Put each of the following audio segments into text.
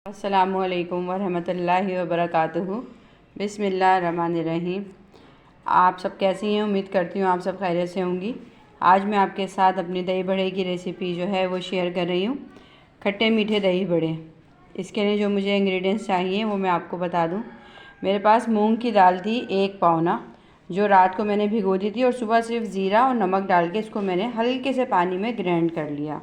अस्सलामुअलैकुम वरहमतुल्लाहि वबरकातुहू। बिस्मिल्लाहिर्रहमानिर्रहीम। आप सब कैसी हैं? उम्मीद करती हूँ आप सब खैरियत से होंगी। आज मैं आपके साथ अपनी दही बड़े की रेसिपी जो है वो शेयर कर रही हूँ। खट्टे मीठे दही बड़े। इसके लिए जो मुझे इंग्रेडिएंट्स चाहिए वो मैं आपको बता दूँ। मेरे पास मूंग की दाल थी 1 पाव, जो रात को मैंने भिगो दी थी और सुबह सिर्फ ज़ीरा और नमक डाल के इसको मैंने हल्के से पानी में ग्राइंड कर लिया।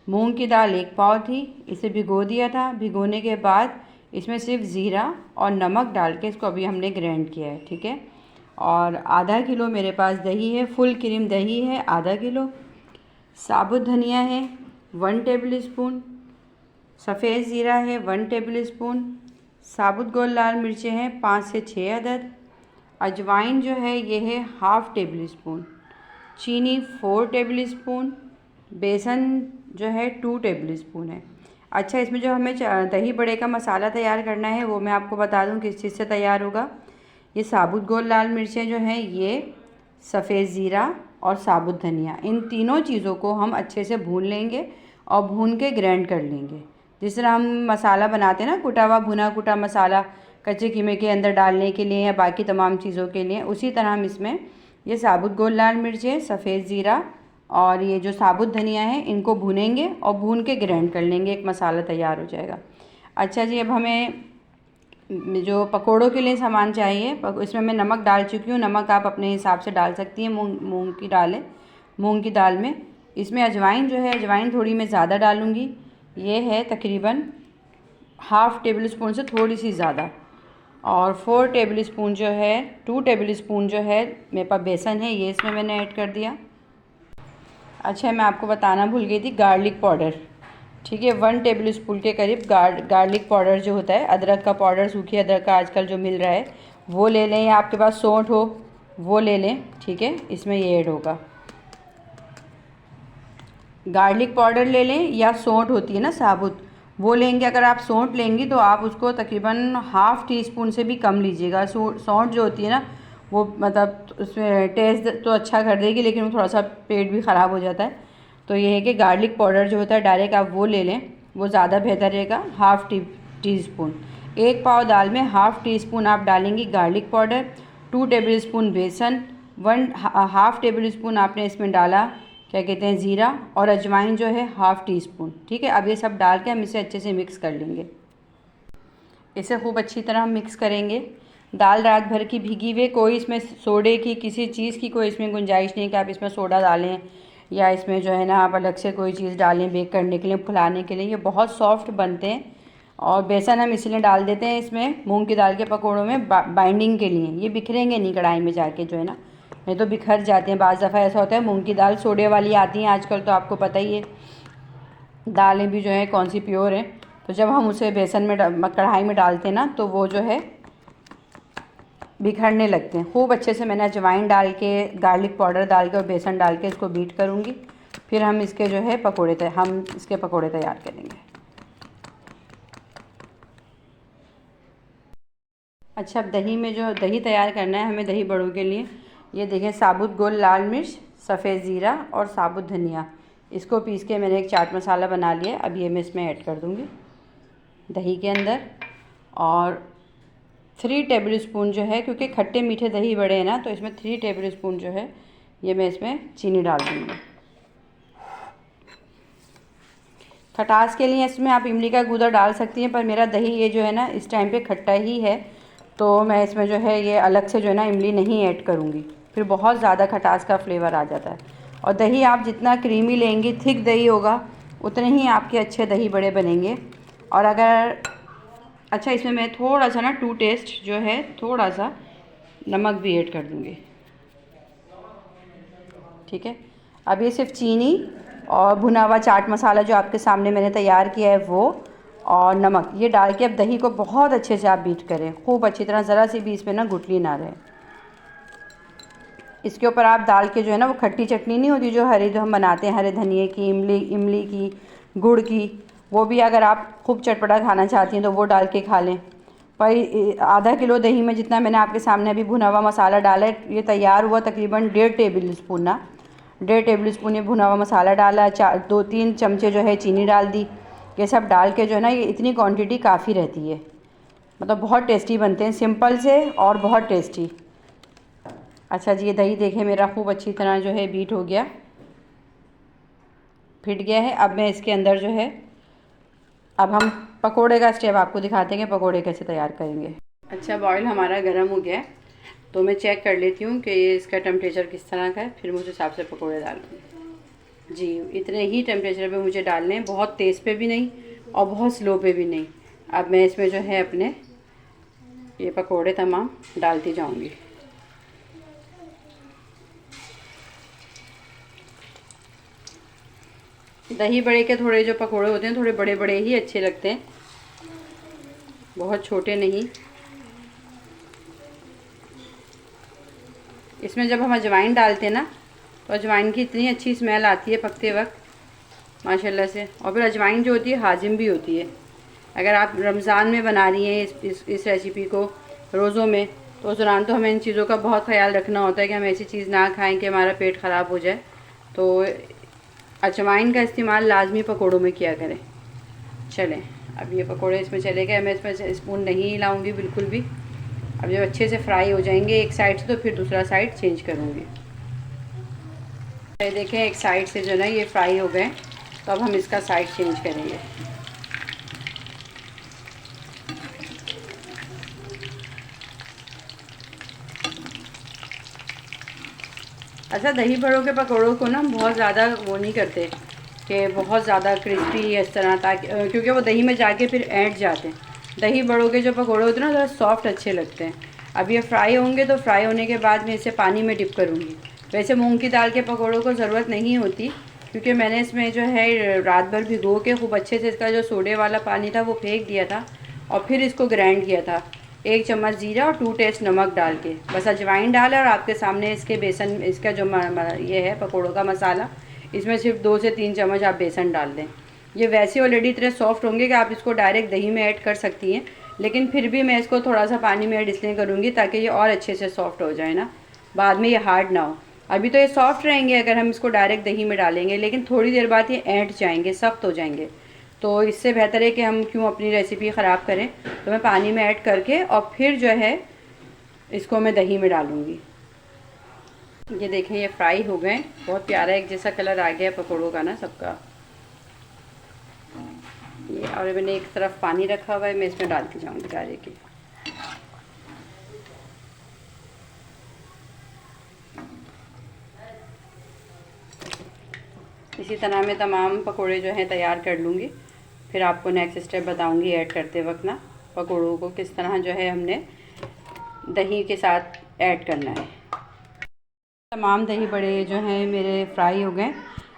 मूंग की दाल 1 पाव थी, इसे भिगो दिया था। भिगोने के बाद इसमें सिर्फ ज़ीरा और नमक डाल के इसको अभी हमने ग्राइंड किया है, ठीक है। और आधा किलो मेरे पास दही है, फुल क्रीम दही है आधा किलो। साबुत धनिया है 1 टेबल स्पून। सफ़ेद ज़ीरा है 1 टेबल स्पून। साबुत गोल लाल मिर्चें हैं 5 से 6 अदद। अजवाइन जो है ये है ½ टेबल स्पून। चीनी 4 टेबल स्पून। बेसन जो है 2 टेबल स्पून है। अच्छा, इसमें जो हमें दही बड़े का मसाला तैयार करना है वो मैं आपको बता दूं किस चीज़ से तैयार होगा। ये साबुत गोल लाल मिर्चें जो हैं, ये सफ़ेद ज़ीरा और साबुत धनिया, इन तीनों चीज़ों को हम अच्छे से भून लेंगे और भून के ग्राइंड कर लेंगे। जिस तरह हम मसाला बनाते हैं ना, कुटा हुआ भुना कुटा मसाला कच्चे कीमे के अंदर डालने के लिए या बाकी तमाम चीज़ों के लिए, उसी तरह हम इसमें ये साबुत गोल लाल मिर्चें, सफ़ेद ज़ीरा और ये जो साबुत धनिया है इनको भूनेंगे और भून के ग्राइंड कर लेंगे, एक मसाला तैयार हो जाएगा। अच्छा जी, अब हमें जो पकोड़ों के लिए सामान चाहिए, इसमें मैं नमक डाल चुकी हूँ। नमक आप अपने हिसाब से डाल सकती हैं। मूंग की दाल है, मूंग की दाल में इसमें अजवाइन जो है, अजवाइन थोड़ी मैं ज़्यादा डालूँगी। ये है तकरीबन ½ टेबल स्पून से थोड़ी सी ज़्यादा। और 4 टेबल स्पून जो है, 2 टेबल स्पून जो है मेरे पास बेसन है, ये इसमें मैंने ऐड कर दिया। अच्छा, मैं आपको बताना भूल गई थी, गार्लिक पाउडर, ठीक है, 1 टेबल स्पून के करीब गार्लिक पाउडर जो होता है, अदरक का पाउडर, सूखी अदरक का आजकल जो मिल रहा है वो ले लें, या आपके पास सौंठ हो वो ले लें, ठीक है। इसमें ये ऐड होगा। गार्लिक पाउडर ले लें या सौंठ होती है ना साबुत, वो लेंगे। अगर आप सौंठ लेंगी तो आप उसको तकरीबन ½ टी स्पून से भी कम लीजिएगा। सौंठ जो होती है ना वो मतलब उसमें टेस्ट तो अच्छा कर देगी, लेकिन वो थोड़ा सा पेट भी ख़राब हो जाता है। तो ये है कि गार्लिक पाउडर जो होता है डायरेक्ट आप वो ले लें, वो ज़्यादा बेहतर रहेगा। ½ टी स्पून, 1 पाव दाल में ½ टी स्पून आप डालेंगी गार्लिक पाउडर। 2 टेबल स्पून बेसन, ½ टेबल स्पून आपने इसमें डाला क्या कहते हैं ज़ीरा, और अजवाइन जो है ½ टी स्पून, ठीक है। अब ये सब डाल के हम इसे अच्छे से मिक्स कर लेंगे। इसे खूब अच्छी तरह मिक्स करेंगे। दाल रात भर की भीगी हुई, कोई इसमें सोडे की किसी चीज़ की कोई इसमें गुंजाइश नहीं कि आप इसमें सोडा डालें या इसमें जो है ना आप अलग से कोई चीज़ डालें बेक करने के लिए, फुलाने के लिए। ये बहुत सॉफ्ट बनते हैं। और बेसन हम इसलिए डाल देते हैं इसमें मूंग की दाल के पकौड़ों में बाइंडिंग के लिए। ये बिखरेंगे नहीं कढ़ाई में जाके, जो है ना, नहीं तो बिखर जाते हैं। बाज़ दफ़ा ऐसा होता है मूंग की दाल सोडे वाली आती हैं आजकल, तो आपको पता ही है दालें भी जो है कौन सी प्योर है। तो जब हम उसे बेसन में कढ़ाई में डालते हैं ना तो वो जो है बिखरने लगते हैं। खूब अच्छे से मैंने अजवाइन डाल के, गार्लिक पाउडर डाल के और बेसन डाल के इसको बीट करूँगी। फिर हम इसके जो है पकोड़े तैयार करेंगे। अच्छा, अब दही में जो दही तैयार करना है हमें दही बड़ों के लिए, ये देखें, साबुत गोल लाल मिर्च, सफ़ेद ज़ीरा और साबुत धनिया, इसको पीस के मैंने एक चाट मसाला बना लिया। अब ये मैं इसमें ऐड कर दूँगी दही के अंदर। और 3 टेबल स्पून जो है, क्योंकि खट्टे मीठे दही बड़े हैं ना, तो इसमें 3 टेबल स्पून जो है ये मैं इसमें चीनी डाल दूँगी। खटास के लिए इसमें आप इमली का गूदा डाल सकती हैं, पर मेरा दही ये जो है ना इस टाइम पे खट्टा ही है, तो मैं इसमें जो है ये अलग से जो है ना इमली नहीं ऐड करूँगी, फिर बहुत ज़्यादा खटास का फ्लेवर आ जाता है। और दही आप जितना क्रीमी लेंगी, थिक दही होगा, उतने ही आपके अच्छे दही बड़े बनेंगे। और अगर अच्छा, इसमें मैं थोड़ा सा ना टू टेस्ट जो है थोड़ा सा नमक भी ऐड कर दूँगी, ठीक है। अब ये सिर्फ चीनी और भुना हुआ चाट मसाला जो आपके सामने मैंने तैयार किया है वो, और नमक, ये डाल के अब दही को बहुत अच्छे से आप बीट करें, खूब अच्छी तरह, ज़रा सी भी इसमें ना गुठली ना रहे। इसके ऊपर आप डाल के जो है ना वो खट्टी चटनी नहीं होती जो हम बनाते हैं, हरे धनिए की, इमली की, गुड़ की, वो भी अगर आप खूब चटपटा खाना चाहती हैं तो वो डाल के खा लें। पर आधा किलो दही में जितना मैंने आपके सामने अभी भुना हुआ मसाला डाला है, ये तैयार हुआ तकरीबन 1.5 टेबल स्पून ना, 1.5 टेबल स्पून ये भुना हुआ मसाला डाला, 2-3 चमचे जो है चीनी डाल दी। ये सब डाल के जो है ना, ये इतनी क्वांटिटी काफ़ी रहती है, मतलब बहुत टेस्टी बनते हैं, सिंपल से और बहुत टेस्टी। अच्छा जी, ये दही देखें मेरा खूब अच्छी तरह जो है बीट हो गया, फिट गया है। अब मैं इसके अंदर जो है, अब हम पकोड़े का स्टेप आपको दिखाते हैं कि पकोड़े कैसे तैयार करेंगे। अच्छा, बॉयल हमारा गर्म हो गया है, तो मैं चेक कर लेती हूँ कि ये इसका टेम्परेचर किस तरह का है, फिर मैं उस हिसाब से पकोड़े डालूँगी। जी, इतने ही टेम्परेचर पे मुझे डालने हैं, बहुत तेज़ पे भी नहीं और बहुत स्लो पे भी नहीं। अब मैं इसमें जो है अपने ये पकोड़े तमाम डालती जाऊँगी। दही बड़े के थोड़े जो पकोड़े होते हैं थोड़े बड़े बड़े ही अच्छे लगते हैं, बहुत छोटे नहीं। इसमें जब हम अजवाइन डालते हैं ना, तो अजवाइन की इतनी अच्छी स्मेल आती है पकते वक्त माशाल्लाह से। और फिर अजवाइन जो होती है हाजिम भी होती है। अगर आप रमज़ान में बना रही हैं इस रेसिपी को रोज़ों में, तो उस दौरान तो हमें इन चीज़ों का बहुत ख्याल रखना होता है कि हम ऐसी चीज़ ना खाएं कि हमारा पेट ख़राब हो जाए। तो अजवाइन का इस्तेमाल लाजमी पकोड़ों में किया करें। चलें, अब ये पकोड़े इसमें चले गए, मैं इसमें स्पून नहीं हिलाऊंगी बिल्कुल भी। अब जब अच्छे से फ्राई हो जाएंगे एक साइड से, तो फिर दूसरा साइड चेंज करूँगी। ये देखें, एक साइड से जो ना ये फ्राई हो गए, तो अब हम इसका साइड चेंज करेंगे। अच्छा, दही बड़ों के पकौड़ों को ना बहुत ज़्यादा वो नहीं करते कि बहुत ज़्यादा क्रिस्पी इस तरह, ताकि क्योंकि वो दही में जाके फिर ऐंठ जाते हैं। दही बड़ों के जो पकौड़े होते हैं ना, ज़रा सॉफ्ट अच्छे लगते हैं। अब ये फ्राई होंगे, तो फ्राई होने के बाद मैं इसे पानी में डिप करूँगी। वैसे मूंग की दाल के पकौड़ों को ज़रूरत नहीं होती, क्योंकि मैंने इसमें जो है रात भर भिगो के खूब अच्छे से इसका जो सोडे वाला पानी था वो फेंक दिया था, और फिर इसको ग्राइंड किया था 1 चम्मच जीरा और 2 टेस्ट नमक डाल के। बस अजवाइन डाला और आपके सामने इसके बेसन, इसका जो ये है पकोड़ों का मसाला, इसमें सिर्फ 2 से 3 चम्मच आप बेसन डाल दें। ये वैसे ऑलरेडी इतने सॉफ्ट होंगे कि आप इसको डायरेक्ट दही में ऐड कर सकती हैं, लेकिन फिर भी मैं इसको थोड़ा सा पानी में ऐड इसलिए करूँगी ताकि ये और अच्छे से सॉफ्ट हो जाए ना, बाद में ये हार्ड ना हो। अभी तो ये सॉफ्ट रहेंगे अगर हम इसको डायरेक्ट दही में डालेंगे, लेकिन थोड़ी देर बाद ये ऐंठ जाएंगे, सख्त हो जाएंगे। तो इससे बेहतर है कि हम क्यों अपनी रेसिपी ख़राब करें। तो मैं पानी में ऐड करके और फिर जो है इसको मैं दही में डालूँगी। ये देखें, ये फ्राई हो गए, बहुत प्यारा एक जैसा कलर आ गया पकौड़ों का ना सबका। ये और मैंने एक तरफ पानी रखा हुआ है, मैं इसमें डालती जाऊँगी डायरेक्ट। इसी तरह मैं तमाम पकोड़े जो हैं तैयार कर लूँगी, फिर आपको नेक्स्ट स्टेप बताऊँगी ऐड करते वक्त ना पकोड़ों को किस तरह जो है हमने दही के साथ ऐड करना है। तमाम दही बड़े जो हैं मेरे फ्राई हो गए।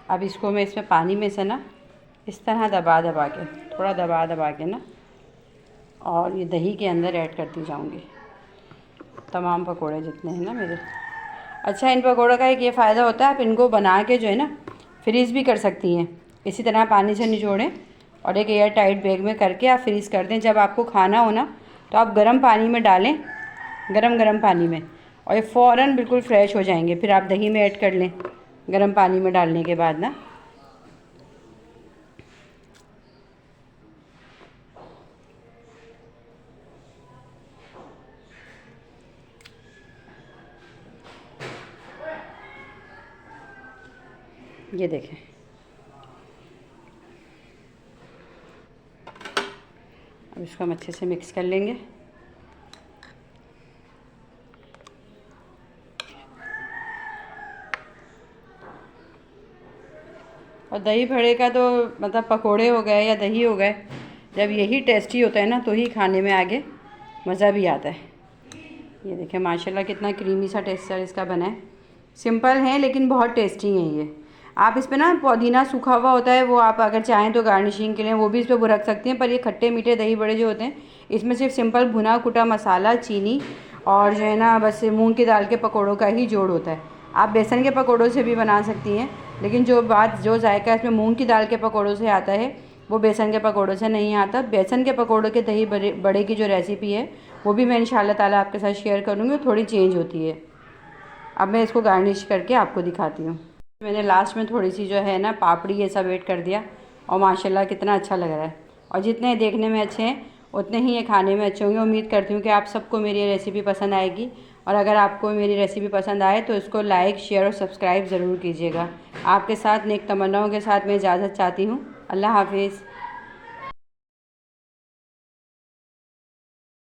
अब इसको मैं इसमें पानी में से ना इस तरह दबा दबा के, थोड़ा दबा दबा के ना, और ये दही के अंदर ऐड करती जाऊँगी तमाम पकोड़े जितने हैं ना मेरे। अच्छा, इन पकोड़ों का एक ये फ़ायदा होता है, आप इनको बना के जो है ना फ्रीज़ भी कर सकती हैं। इसी तरह पानी से निचोड़ें और एक एयर टाइट बैग में करके आप फ्रीज़ कर दें। जब आपको खाना हो ना, तो आप गर्म पानी में डालें, गरम पानी में, और ये फ़ौरन बिल्कुल फ्रेश हो जाएंगे। फिर आप दही में ऐड कर लें गर्म पानी में डालने के बाद ना। ये देखें, अब इसको हम अच्छे से मिक्स कर लेंगे। और दही बड़े का तो मतलब पकोड़े हो गए या दही हो गए, जब यही टेस्टी होता है ना, तो ही खाने में आगे मज़ा भी आता है। ये देखें माशाल्लाह कितना क्रीमी सा टेक्सचर इसका बना है। सिंपल हैं लेकिन बहुत टेस्टी हैं ये। आप इस पे ना पुदीना सूखा हुआ होता है, वो आप अगर चाहें तो गार्निशिंग के लिए वो भी इस पर रख सकती हैं। पर ये खट्टे मीठे दही बड़े जो होते हैं, इसमें सिर्फ सिंपल भुना कुटा मसाला, चीनी और जो है ना बस मूंग की दाल के पकौड़ों का ही जोड़ होता है। आप बेसन के पकौड़ों से भी बना सकती हैं, लेकिन जो जायका इसमें मूंग की दाल के पकौड़ों से आता है वो बेसन के पकौड़ों से नहीं आता। बेसन के पकौड़ों के दही बड़े की जो रेसिपी है वो भी मैं इंशाल्लाह ताला आपके साथ शेयर करूँगी, वो थोड़ी चेंज होती है। अब मैं इसको गार्निश करके आपको दिखाती हूँ। मैंने लास्ट में थोड़ी सी जो है ना पापड़ी ये सब ऐड कर दिया, और माशाल्लाह कितना अच्छा लग रहा है। और जितने देखने में अच्छे हैं उतने ही ये खाने में अच्छे होंगे। उम्मीद करती हूँ कि आप सबको मेरी ये रेसिपी पसंद आएगी। और अगर आपको मेरी रेसिपी पसंद आए तो इसको लाइक, शेयर और सब्सक्राइब ज़रूर कीजिएगा। आपके साथ नेक तमन्नाओं के साथ मैं इजाज़त चाहती हूँ। अल्लाह हाफिज़।